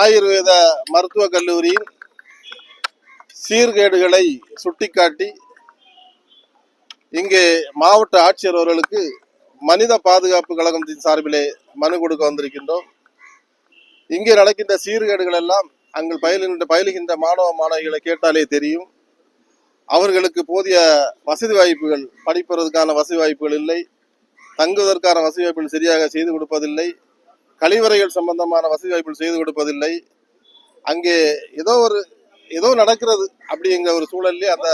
ஆயுர்வேத மருத்துவக் கல்லூரியின் சீர்கேடுகளை சுட்டிக்காட்டி இங்கே மாவட்ட ஆட்சியர் அவர்களுக்கு மனித பாதுகாப்பு கழகத்தின் சார்பிலே மனு கொடுக்க வந்திருக்கின்றோம். இங்கே நடக்கின்ற சீர்கேடுகள் எல்லாம் அங்கு பயிலுகின்ற மாணவ மாணவிகளை கேட்டாலே தெரியும். அவர்களுக்கு போதிய வசதி வாய்ப்புகள், படிப்பதற்கான வசதி வாய்ப்புகள் இல்லை, தங்குவதற்கான வசதி வாய்ப்புகள் சரியாக செய்து கொடுப்பதில்லை, கழிவறைகள் சம்பந்தமான வசதி வாய்ப்புகள் செய்து கொடுப்பதில்லை. அங்கே ஏதோ நடக்கிறது அப்படிங்கிற ஒரு சூழல்லே அந்த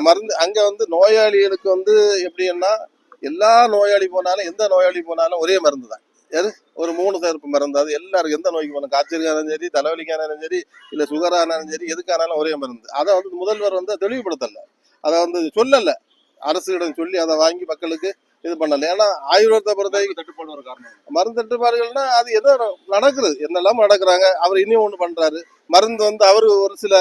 மருந்து அங்க நோயாளிகளுக்கு எப்படின்னா எல்லா நோயாளி போனாலும் எந்த நோயாளி போனாலும் ஒரே மருந்து தான். ஒரு 3 சேர்ப்பு மருந்து. அது எல்லாருக்கும் எந்த நோய்க்கு போனாலும், காய்ச்சலுக்கானாலும் சரி, தலைவலிக்கானாலும் சரி, இல்ல சுகரானாலும் சரி, எதுக்கானாலும் ஒரே மருந்து. அதை முதல்வர் தெளிவுபடுத்தல, அதை சொல்லல, அரசுகளிடம் சொல்லி அதை வாங்கி மக்களுக்கு இது பண்ணல. ஏன்னா ஆயுர்வேதத்தை பொறுத்த மருந்து தட்டுப்பாடுகள்னா அது ஏதோ நடக்குது, என்னெல்லாம் நடக்கிறாங்க. அவர் இனியும் ஒண்ணு பண்றாரு. மருந்து அவரு ஒரு சில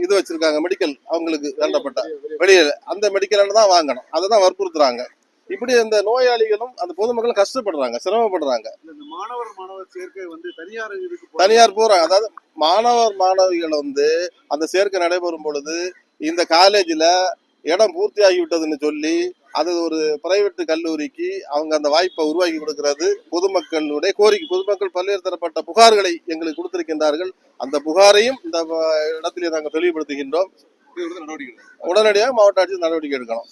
இது வச்சிருக்காங்க, மெடிக்கல், அவங்களுக்கு வேண்டப்பட்ட வெளியில அந்த மெடிக்கல் தான் வாங்கணும், அதை தான் வற்புறுத்துறாங்க. இப்படி அந்த நோயாளிகளும் அந்த பொதுமக்களும் கஷ்டப்படுறாங்க, சிரமப்படுறாங்க. மாணவர் சேர்க்கை தனியார் போறாங்க. அதாவது மாணவர் மாணவிகள் அந்த சேர்க்கை நடைபெறும் பொழுது இந்த காலேஜ்ல இடம் பூர்த்தி ஆகிவிட்டதுன்னு சொல்லி அது ஒரு பிரைவேட் கல்லூரிக்கு அவங்க அந்த வாய்ப்பை உருவாக்கி கொடுக்கிறது பொதுமக்களுடைய கோரிக்கை. பொதுமக்கள் பல்வேறு தரப்பட்ட புகார்களை எங்களுக்கு கொடுத்திருக்கின்றார்கள். அந்த புகாரையும் இந்த இடத்திலே நாங்கள் தெளிவுபடுத்துகின்றோம். உடனடியாக மாவட்ட ஆட்சியர் நடவடிக்கை எடுக்கணும்.